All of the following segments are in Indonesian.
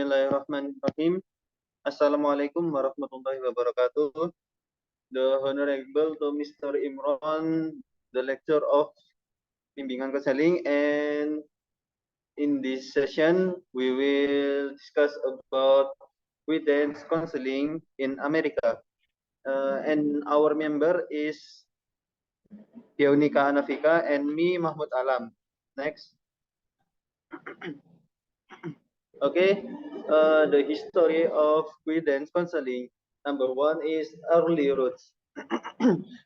Bismillahirrahmanirrahim. Assalamualaikum warahmatullahi wabarakatuh. The Honorable to Mr. Imran, the lecturer of Bimbingan Konseling, and in this session we will discuss about guidance counseling in America. And our member is Yaunika Anafika and me, Mahmud Alam. Next. Okay, the history of guidance counseling. Number one is early roots.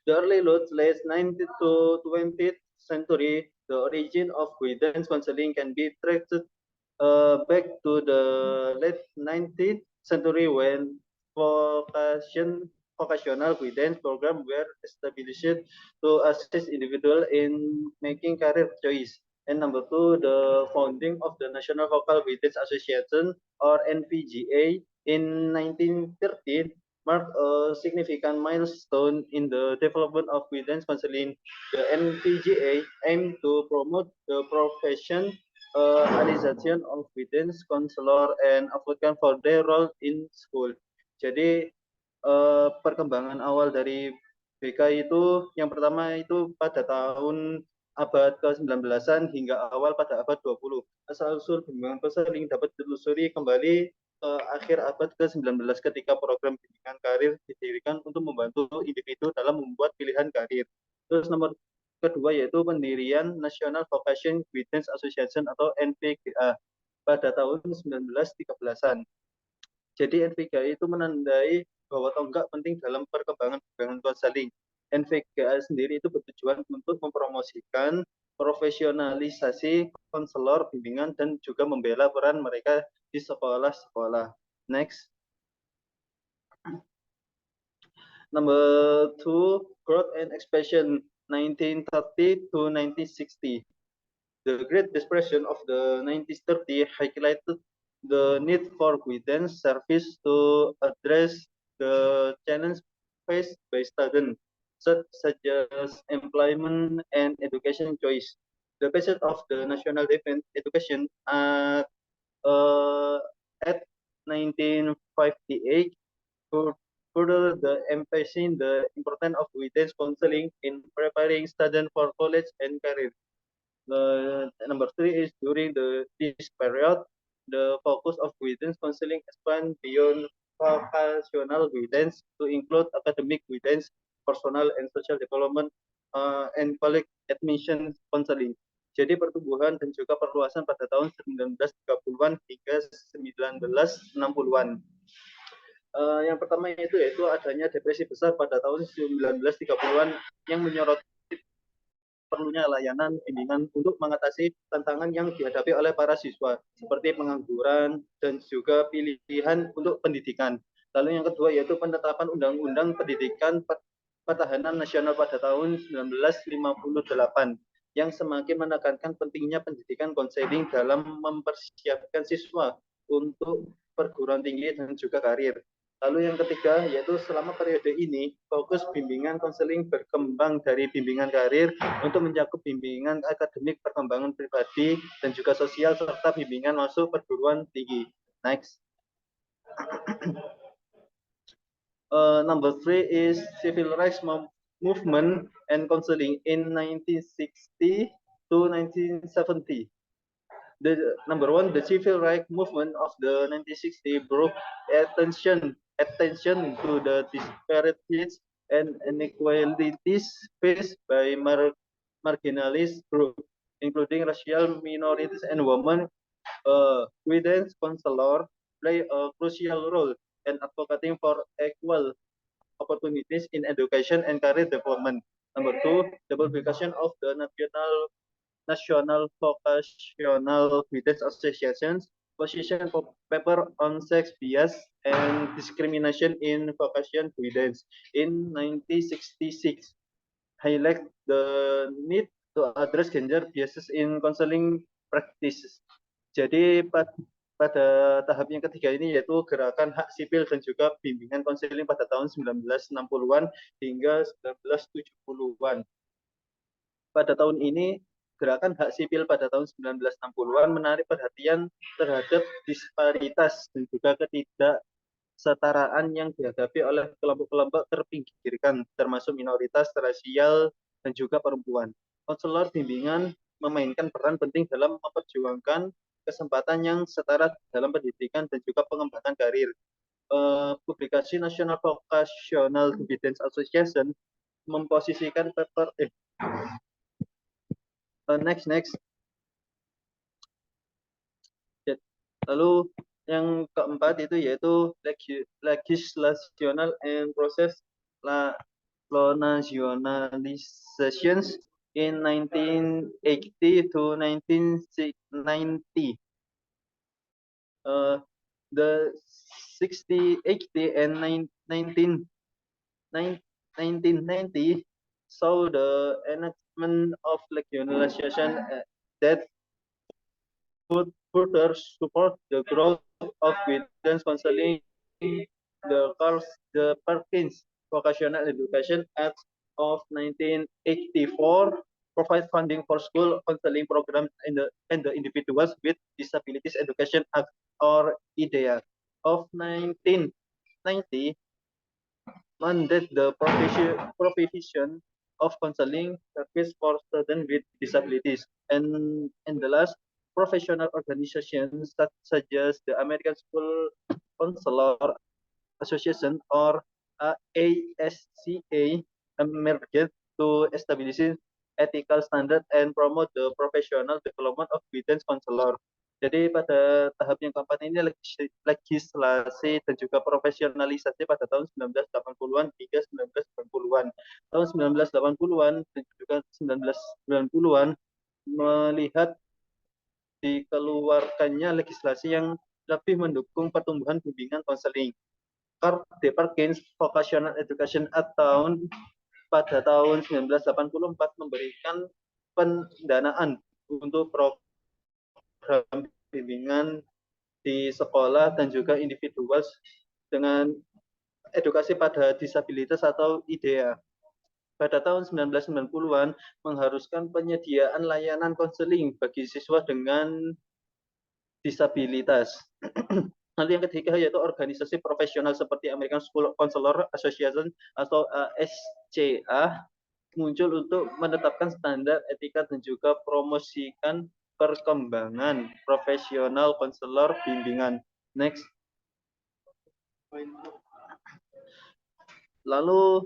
The early roots, late 19th to 20th century, the origin of guidance counseling can be traced back to the late 19th century when vocational guidance programs were established to assist individuals in making career choice. And number two, the founding of the National Vocal Guidance Association, or NVGA, in 1913 marked a significant milestone in the development of guidance counseling. The NVGA aimed to promote the profession, realization of guidance counselor, and advocate for their role in school. Jadi perkembangan awal dari BK itu yang pertama itu pada tahun abad ke-19-an hingga awal pada abad 20. Asal-usul bimbingan konseling dapat ditelusuri kembali ke akhir abad ke-19 ketika program bimbingan karir didirikan untuk membantu individu dalam membuat pilihan karir. Terus nomor kedua yaitu pendirian National Vocation Guidance Association atau NVGA pada tahun 1913-an. Jadi NVGA itu menandai bahwa tonggak penting dalam perkembangan bimbingan konseling. NVGA sendiri itu bertujuan untuk mempromosikan profesionalisasi konselor bimbingan dan juga membela peran mereka di sekolah-sekolah. Next. Number two, growth and expansion 1930 to 1960. The Great Depression of the 1930 highlighted the need for guidance service to address the challenge faced by students, such as employment and education choice. The passage of the National Defense Education Act at 1958 further the emphasizing the importance of guidance counseling in preparing students for college and career. Number three is during this period, the focus of guidance counseling expand beyond vocational guidance to include academic guidance, personal and social development, and college admission counseling. Jadi pertumbuhan dan juga perluasan pada tahun 1930-an hingga 1960-an. Yang pertama yaitu adanya depresi besar pada tahun 1930-an yang menyoroti perlunya layanan bimbingan untuk mengatasi tantangan yang dihadapi oleh para siswa seperti pengangguran dan juga pilihan untuk pendidikan. Lalu yang kedua yaitu penetapan Undang-Undang Pendidikan Pertahanan Nasional pada tahun 1958 yang semakin menekankan pentingnya pendidikan konseling dalam mempersiapkan siswa untuk perguruan tinggi dan juga karir. Lalu yang ketiga yaitu selama periode ini fokus bimbingan konseling berkembang dari bimbingan karir untuk mencakup bimbingan akademik, perkembangan pribadi dan juga sosial serta bimbingan masuk perguruan tinggi. Next. Number three is civil rights movement and counseling in 1960 to 1970. Number one, the civil rights movement of the 1960 brought attention to the disparities and inequalities faced by marginalized groups, including racial minorities and women. Guidance counselor play a crucial role in advocating for equal opportunities in education and career development. Number two, the publication of the National Vocational Guidance Association's position paper on sex bias and discrimination in vocation guidance in 1966 highlight the need to address gender biases in counseling practices. Jadi pada tahap yang ketiga ini yaitu gerakan hak sipil dan juga bimbingan konseling pada tahun 1960-an hingga 1970-an. Pada tahun ini gerakan hak sipil pada tahun 1960-an menarik perhatian terhadap disparitas dan juga ketidaksetaraan yang dihadapi oleh kelompok-kelompok terpinggirkan, termasuk minoritas, rasial, dan juga perempuan. Konselor bimbingan memainkan peran penting dalam memperjuangkan kesempatan yang setara dalam pendidikan dan juga pengembangan karir. Publikasi National Vocational Guidance Association memposisikan paper next. Lalu yang keempat itu yaitu legislational and process nationalizations in 1980 to 1990. The 60, 80 and 1990 saw the enactment of legislation that would further support the growth of guidance counseling. The Perkins Vocational Education Act of 1984 provide funding for school counseling programs and the Individuals with Disabilities Education Act or IDEA of 1990 mandate the provision of counseling service for students with disabilities. And the last, professional organizations such as the American School Counselor Association or ASCA emerged to establish ethical standard and promote the professional development of guidance counselor. Jadi pada tahap yang keempat ini legislasi dan juga profesionalisasi pada tahun 1980-an hingga 1990-an. Tahun 1980-an dan juga 1990-an melihat dikeluarkannya legislasi yang lebih mendukung pertumbuhan bimbingan konseling. The Perkins Vocational Education Act pada tahun 1984 memberikan pendanaan untuk program bimbingan di sekolah dan juga individual dengan edukasi pada disabilitas atau IDEA. Pada tahun 1990-an mengharuskan penyediaan layanan konseling bagi siswa dengan disabilitas. Lalu yang ketiga yaitu organisasi profesional seperti American School Counselor Association atau ASCA muncul untuk menetapkan standar etika dan juga promosikan perkembangan profesional konselor bimbingan. Next. Lalu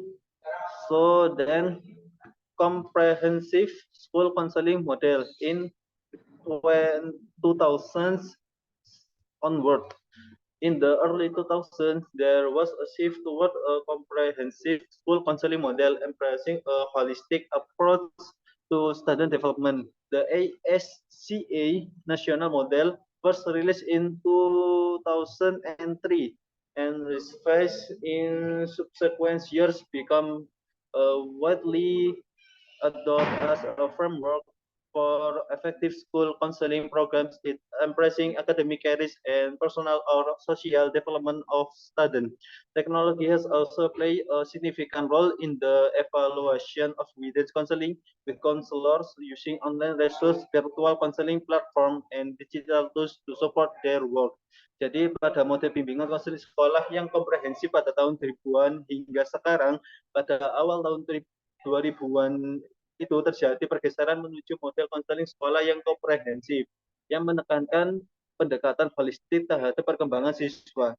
then comprehensive school counseling model in 2000s onward. In the early 2000s, there was a shift toward a comprehensive school counseling model embracing a holistic approach to student development. The ASCA national model was released in 2003 and revised in subsequent years become widely adopted as a framework for effective school counseling programs, embracing academic careers and personal or social development of students. Technology has also played a significant role in the evaluation of guidance counseling, with counselors using online resources, virtual counseling platform, and digital tools to support their work. Jadi pada model bimbingan konseling sekolah yang komprehensif pada tahun 2000-an hingga sekarang, pada awal tahun 2000-an itu terjadi pergeseran menuju model konseling sekolah yang komprehensif, yang menekankan pendekatan holistik terhadap perkembangan siswa.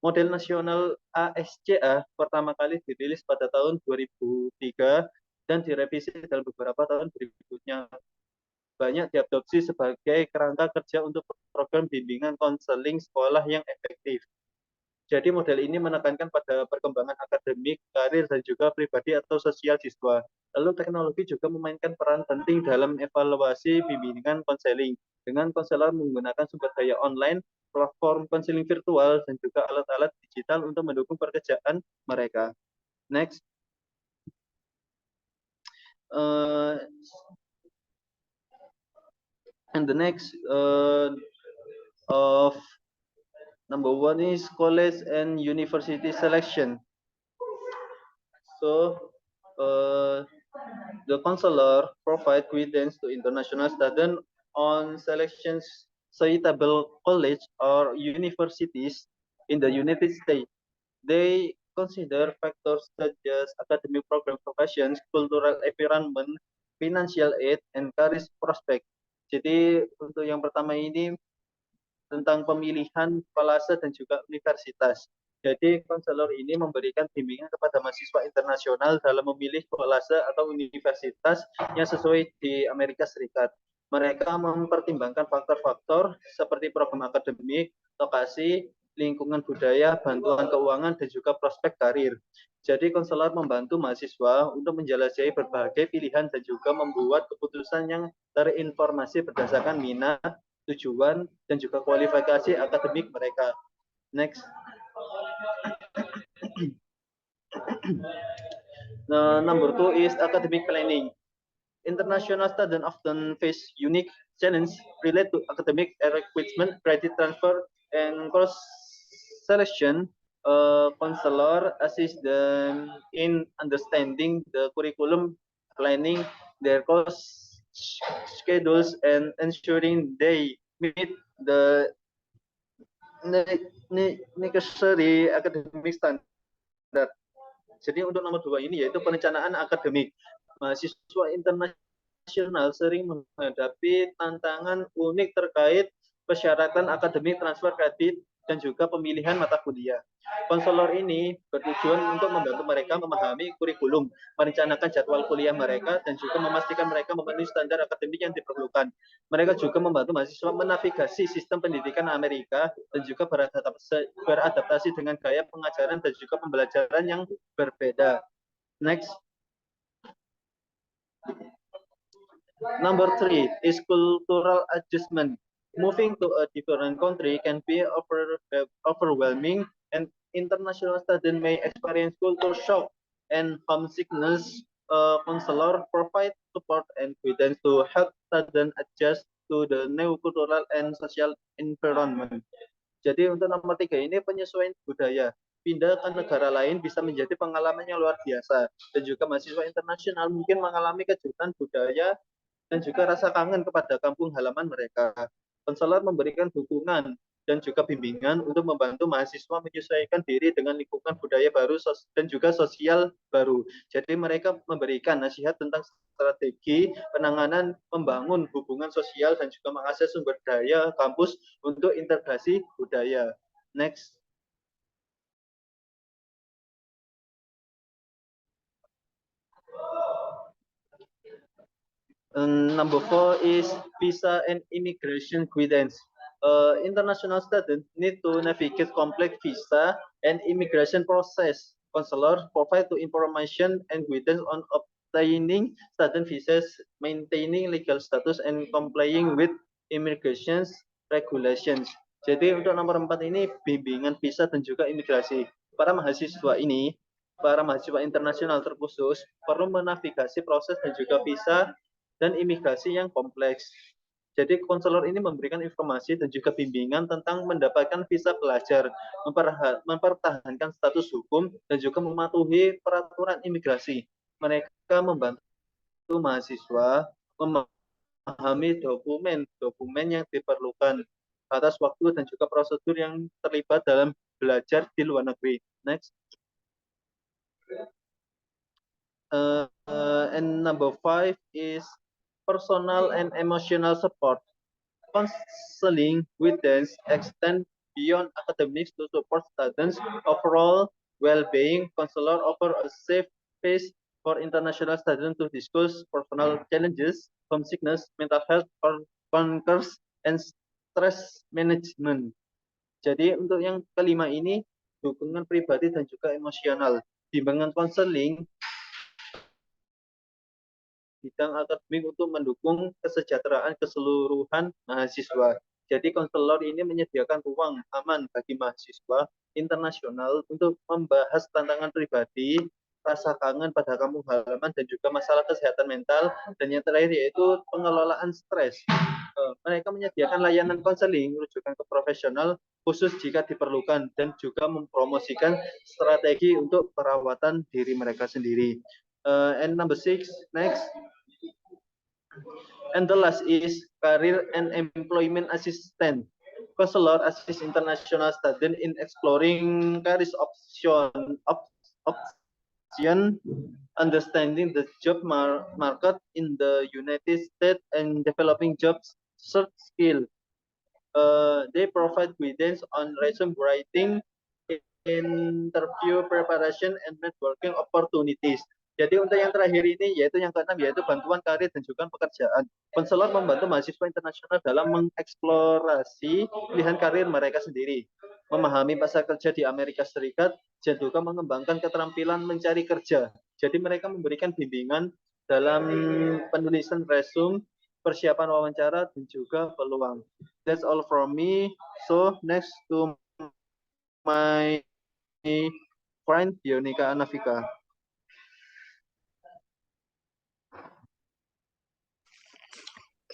Model nasional ASCA pertama kali dirilis pada tahun 2003 dan direvisi dalam beberapa tahun berikutnya. Banyak diadopsi sebagai kerangka kerja untuk program bimbingan konseling sekolah yang efektif. Jadi model ini menekankan pada perkembangan akademik, karir, dan juga pribadi atau sosial siswa. Lalu teknologi juga memainkan peran penting dalam evaluasi bimbingan konseling. Dengan konselor menggunakan sumber daya online, platform konseling virtual, dan juga alat-alat digital untuk mendukung pekerjaan mereka. Next. And the next of number one is college and university selection. So The counselor provide guidance to international students on selections suitable college or universities in the United States. They consider factors such as academic program professions, cultural environment, financial aid, and career prospect. Jadi untuk yang pertama ini tentang pemilihan kolase dan juga universitas. Jadi konselor ini memberikan bimbingan kepada mahasiswa internasional dalam memilih kolase atau universitas yang sesuai di Amerika Serikat. Mereka mempertimbangkan faktor-faktor seperti program akademik, lokasi, lingkungan budaya, bantuan keuangan, dan juga prospek karir. Jadi konselor membantu mahasiswa untuk menjelajahi berbagai pilihan dan juga membuat keputusan yang terinformasi berdasarkan minat, tujuan, dan juga kualifikasi akademik mereka. Next. Number 2 is academic planning. International students often face unique challenges related to academic requirement, credit transfer, and course selection. Counselor assist them in understanding the curriculum, planning their course schedules, and ensuring they meet the necessary academic standard. Jadi untuk nomor 2 ini yaitu perencanaan akademik. Mahasiswa internasional sering menghadapi tantangan unik terkait persyaratan akademik, transfer kredit, dan juga pemilihan mata kuliah. Konselor ini bertujuan untuk membantu mereka memahami kurikulum, merencanakan jadwal kuliah mereka, dan juga memastikan mereka memenuhi standar akademik yang diperlukan. Mereka juga membantu mahasiswa menavigasi sistem pendidikan Amerika dan juga beradaptasi dengan gaya pengajaran dan juga pembelajaran yang berbeda. Next. Number 3 is cultural adjustment. Moving to a different country can be overwhelming, and international students may experience culture shock and homesickness. Counselor provide support and guidance to help students adjust to the new cultural and social environment. Jadi untuk nomor 3 ini penyesuaian budaya. Pindah ke negara lain bisa menjadi pengalaman yang luar biasa. Dan juga mahasiswa internasional mungkin mengalami kejutan budaya dan juga rasa kangen kepada kampung halaman mereka. Konselor memberikan dukungan dan juga bimbingan untuk membantu mahasiswa menyesuaikan diri dengan lingkungan budaya baru dan juga sosial baru. Jadi mereka memberikan nasihat tentang strategi penanganan membangun hubungan sosial dan juga mengakses sumber daya kampus untuk integrasi budaya. Next. Number 4 is visa and immigration guidance. International students need to navigate complex visa and immigration process. Counselors provide information and guidance on obtaining student visas, maintaining legal status, and complying with immigration regulations. Jadi untuk nomor 4 ini bimbingan visa dan juga imigrasi. Para mahasiswa internasional terkhusus perlu menavigasi proses dan juga visa dan imigrasi yang kompleks. Jadi konselor ini memberikan informasi dan juga bimbingan tentang mendapatkan visa pelajar, mempertahankan status hukum, dan juga mematuhi peraturan imigrasi. Mereka membantu mahasiswa memahami dokumen yang diperlukan, batas waktu, dan juga prosedur yang terlibat dalam belajar di luar negeri. Next. And number 5 is personal and emotional support. Counseling guidance extend beyond academics to support students' overall well-being. Counselor offer a safe space for international students to discuss personal challenges, homesickness, mental health, concerns, and stress management. Jadi untuk yang kelima ini dukungan pribadi dan juga emosional. Bimbingan konseling bidang akademik untuk mendukung kesejahteraan keseluruhan mahasiswa. Jadi konselor ini menyediakan ruang aman bagi mahasiswa internasional untuk membahas tantangan pribadi, rasa kangen pada kampung halaman, dan juga masalah kesehatan mental. Dan yang terakhir yaitu pengelolaan stres. Mereka menyediakan layanan konseling rujukan ke profesional khusus jika diperlukan, dan juga mempromosikan strategi untuk perawatan diri mereka sendiri. And number 6, next. And the last is career and employment assistant. Counselor assist international student in exploring career option, understanding the job market in the United States, and developing job search skill. They provide guidance on resume writing, interview preparation, and networking opportunities. Jadi untuk yang terakhir ini, yaitu yang keenam, yaitu bantuan karir dan juga pekerjaan. Konselor membantu mahasiswa internasional dalam mengeksplorasi pilihan karir mereka sendiri, memahami pasar kerja di Amerika Serikat, dan juga mengembangkan keterampilan mencari kerja. Jadi mereka memberikan bimbingan dalam penulisan resume, persiapan wawancara, dan juga peluang. That's all from me. So next to my friend Yonika Navika.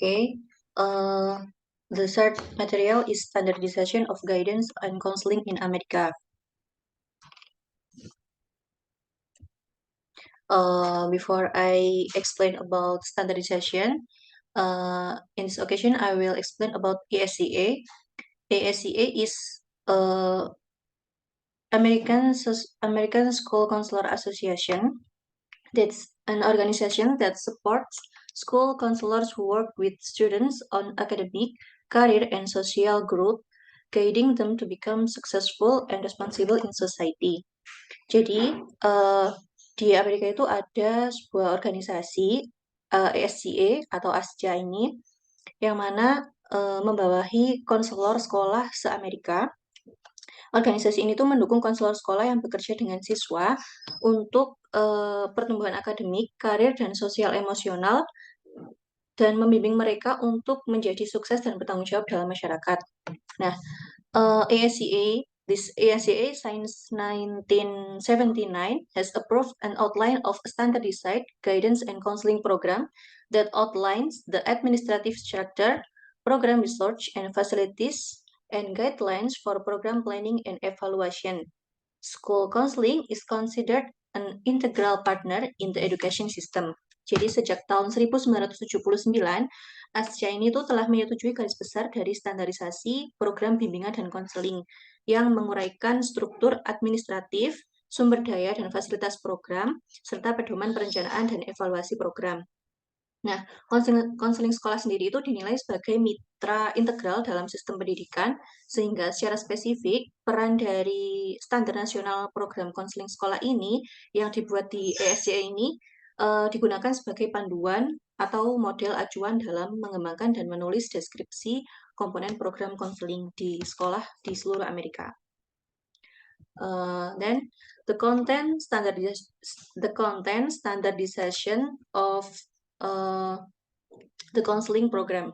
Okay. The third material is standardization of guidance and counseling in America. Before I explain about standardization, in this occasion I will explain about ASCA. ASCA is American School Counselor Association. That's an organization that supports school counselors who work with students on academic, career, and social growth, guiding them to become successful and responsible in society. Jadi, di Amerika itu ada sebuah organisasi ASCA atau ASCA ini, yang mana membawahi konselor sekolah se-Amerika. Organisasi ini tuh mendukung konselor sekolah yang bekerja dengan siswa untuk pertumbuhan akademik, karir, dan sosial emosional, dan membimbing mereka untuk menjadi sukses dan bertanggung jawab dalam masyarakat. Nah, this ASCA since 1979 has approved an outline of a standardized guidance and counseling program that outlines the administrative structure, program research and facilities, and guidelines for program planning and evaluation. School counseling is considered an integral partner in the education system. Jadi sejak tahun 1979, ASCA ini tuh telah menyetujui garis besar dari standarisasi program bimbingan dan konseling yang menguraikan struktur administratif, sumber daya dan fasilitas program, serta pedoman perencanaan dan evaluasi program. Nah, konseling sekolah sendiri itu dinilai sebagai mitra integral dalam sistem pendidikan, sehingga secara spesifik peran dari standar nasional program konseling sekolah ini yang dibuat di ASCA ini digunakan sebagai panduan atau model acuan dalam mengembangkan dan menulis deskripsi komponen program konseling di sekolah di seluruh Amerika. Then the content standardization of the counseling program.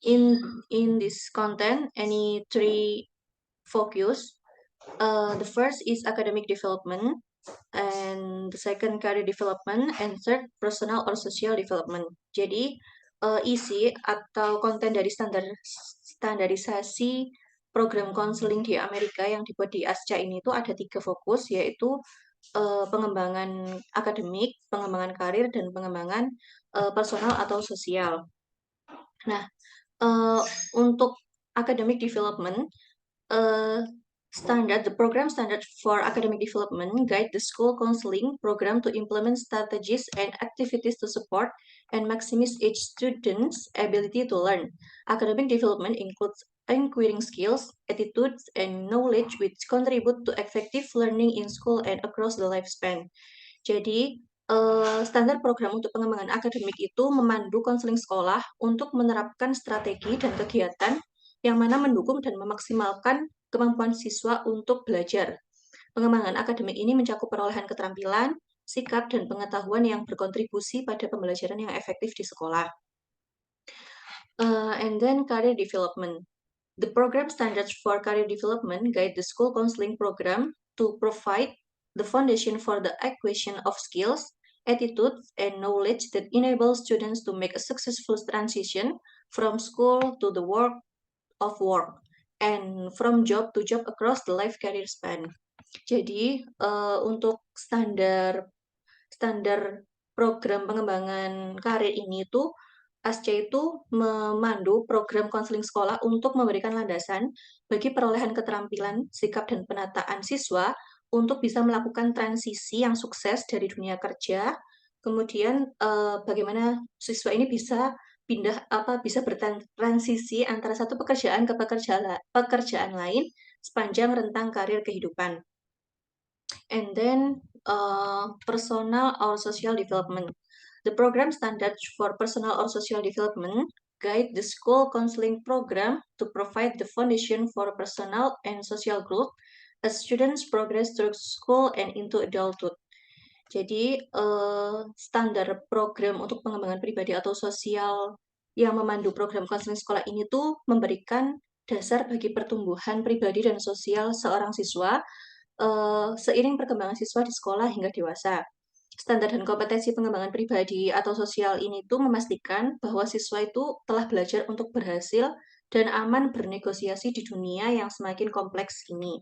In this content, any three focus. The first is academic development, and the second career development, and third personal or social development. Jadi isi atau konten dari standarisasi program konseling di Amerika yang dibuat di ASCA ini itu ada 3 fokus, yaitu pengembangan akademik, pengembangan karir, dan pengembangan personal atau sosial. Nah, untuk academic development, the program standard for academic development guide the school counseling program to implement strategies and activities to support and maximize each student's ability to learn. Academic development includes acquiring skills, attitudes, and knowledge which contribute to effective learning in school and across the lifespan. Jadi, standar program untuk pengembangan akademik itu memandu konseling sekolah untuk menerapkan strategi dan kegiatan yang mana mendukung dan memaksimalkan kemampuan siswa untuk belajar. Pengembangan akademik ini mencakup perolehan keterampilan, sikap, dan pengetahuan yang berkontribusi pada pembelajaran yang efektif di sekolah. And then career development. The program standards for career development guide the school counseling program to provide the foundation for the acquisition of skills, attitudes, and knowledge that enable students to make a successful transition from school to the world of work and from job to job across the life career span. Jadi untuk standar program pengembangan karir ini tuh ASCA itu memandu program konseling sekolah untuk memberikan landasan bagi perolehan keterampilan, sikap, dan penataan siswa untuk bisa melakukan transisi yang sukses dari dunia kerja. Kemudian bagaimana siswa ini bisa bisa bertransisi antara satu pekerjaan ke pekerjaan lain sepanjang rentang karir kehidupan. And then personal or social development. The program standards for personal or social development guide the school counseling program to provide the foundation for personal and social growth as students progress through school and into adulthood. Jadi standar program untuk pengembangan pribadi atau sosial yang memandu program konseling sekolah ini tuh memberikan dasar bagi pertumbuhan pribadi dan sosial seorang siswa seiring perkembangan siswa di sekolah hingga dewasa. Standar dan kompetensi pengembangan pribadi atau sosial ini tuh memastikan bahwa siswa itu telah belajar untuk berhasil dan aman bernegosiasi di dunia yang semakin kompleks ini.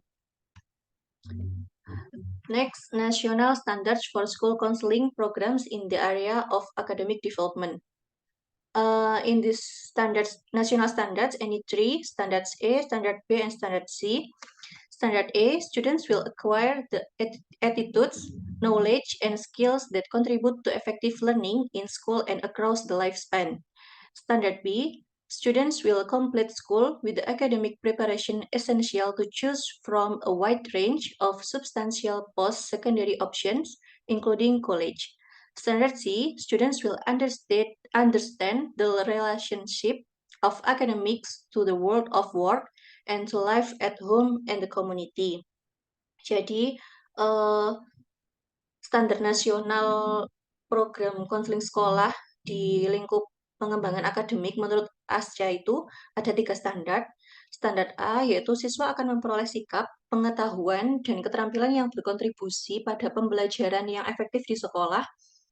Next, national standards for school counseling programs in the area of academic development. In this national standards, any three, standards A, standard B, and standard C. Standard A, students will acquire the attitudes, knowledge, and skills that contribute to effective learning in school and across the lifespan. Standard B, students will complete school with the academic preparation essential to choose from a wide range of substantial post-secondary options, including college. Standard C, students will understand the relationship of academics to the world of work and to life at home and the community. Jadi, standar nasional program konseling sekolah di lingkup pengembangan akademik menurut ASCA itu ada 3 standar. Standar A yaitu siswa akan memperoleh sikap, pengetahuan, dan keterampilan yang berkontribusi pada pembelajaran yang efektif di sekolah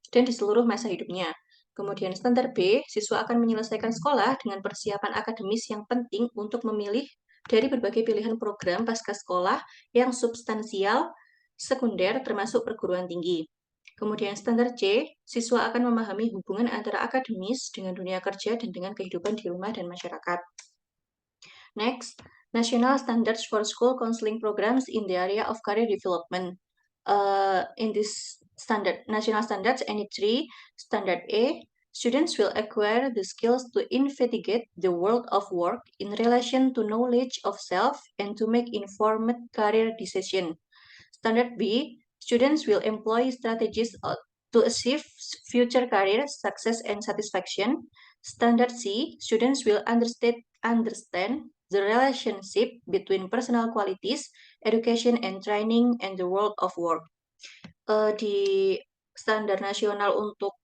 dan di seluruh masa hidupnya. Kemudian standar B, siswa akan menyelesaikan sekolah dengan persiapan akademis yang penting untuk memilih dari berbagai pilihan program pasca sekolah yang substansial, sekunder, termasuk perguruan tinggi. Kemudian standar C, siswa akan memahami hubungan antara akademis dengan dunia kerja dan dengan kehidupan di rumah dan masyarakat. Next, national standards for school counseling programs in the area of career development. In this national standards, any three, standard A, students will acquire the skills to investigate the world of work in relation to knowledge of self and to make informed career decisions. Standard B, students will employ strategies to achieve future career success and satisfaction. Standard C, students will understand the relationship between personal qualities, education and training, and the world of work. Di standar nasional untuk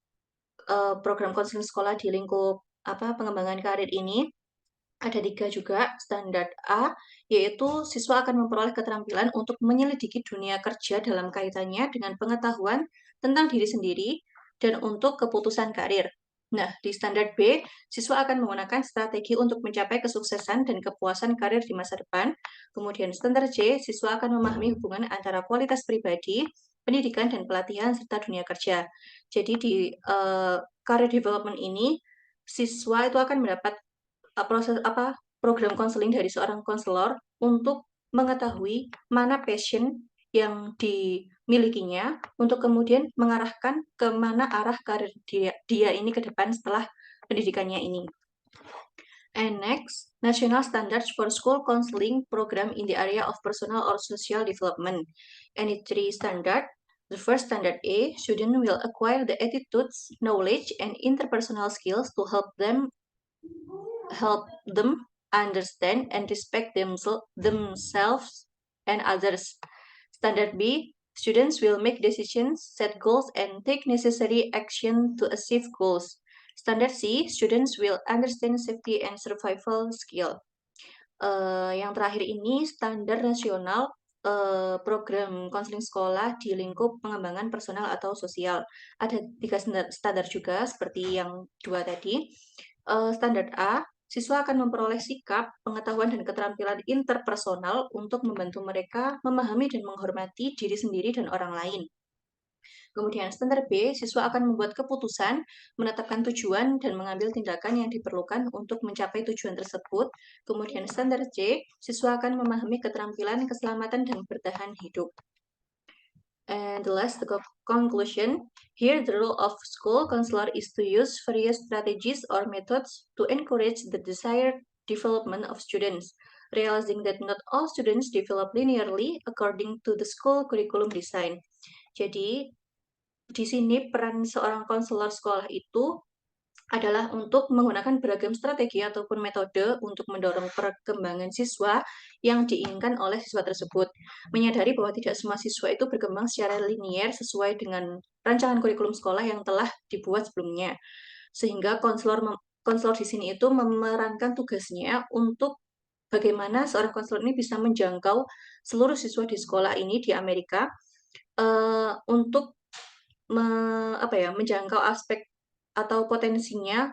program konseling sekolah di lingkup pengembangan karir ini ada 3 juga. Standar A, yaitu siswa akan memperoleh keterampilan untuk menyelidiki dunia kerja dalam kaitannya dengan pengetahuan tentang diri sendiri dan untuk keputusan karir. Nah, di standar B, siswa akan menggunakan strategi untuk mencapai kesuksesan dan kepuasan karir di masa depan. Kemudian standar C, siswa akan memahami hubungan antara kualitas pribadi, pendidikan, dan pelatihan, serta dunia kerja. Jadi di career development ini, siswa itu akan mendapat program konseling dari seorang konselor untuk mengetahui mana passion yang dimilikinya untuk kemudian mengarahkan ke mana arah karir dia ini ke depan setelah pendidikannya ini. And next, national standards for school counseling program in the area of personal or social development. Any three standard. The first standard A, student will acquire the attitudes, knowledge, and interpersonal skills to help them understand and respect themselves and others. Standard B, students will make decisions, set goals, and take necessary action to achieve goals. Standard C, students will understand safety and survival skill. Yang terakhir ini standar nasional program konseling sekolah di lingkup pengembangan personal atau sosial. Ada 3 standar juga seperti yang 2 tadi. Standar A, siswa akan memperoleh sikap, pengetahuan, dan keterampilan interpersonal untuk membantu mereka memahami dan menghormati diri sendiri dan orang lain. Kemudian standar B, siswa akan membuat keputusan, menetapkan tujuan, dan mengambil tindakan yang diperlukan untuk mencapai tujuan tersebut. Kemudian standar C, siswa akan memahami keterampilan, keselamatan, dan bertahan hidup. And the last, the conclusion. Here, the role of school counselor is to use various strategies or methods to encourage the desired development of students, realizing that not all students develop linearly according to the school curriculum design. Jadi, di sini peran seorang konselor sekolah itu adalah untuk menggunakan beragam strategi ataupun metode untuk mendorong perkembangan siswa yang diinginkan oleh siswa tersebut. Menyadari bahwa tidak semua siswa itu berkembang secara linier sesuai dengan rancangan kurikulum sekolah yang telah dibuat sebelumnya. Sehingga konselor di sini itu memerankan tugasnya untuk bagaimana seorang konselor ini bisa menjangkau seluruh siswa di sekolah ini di Amerika untuk menjangkau aspek atau potensinya,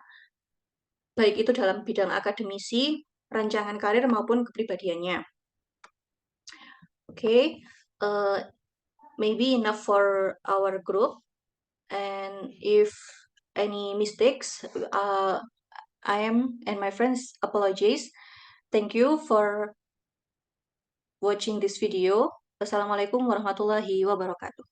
baik itu dalam bidang akademisi, rancangan karir, maupun kepribadiannya. Okay, maybe enough for our group. And if any mistakes, I am and my friends apologize. Thank you for watching this video. Wassalamualaikum warahmatullahi wabarakatuh.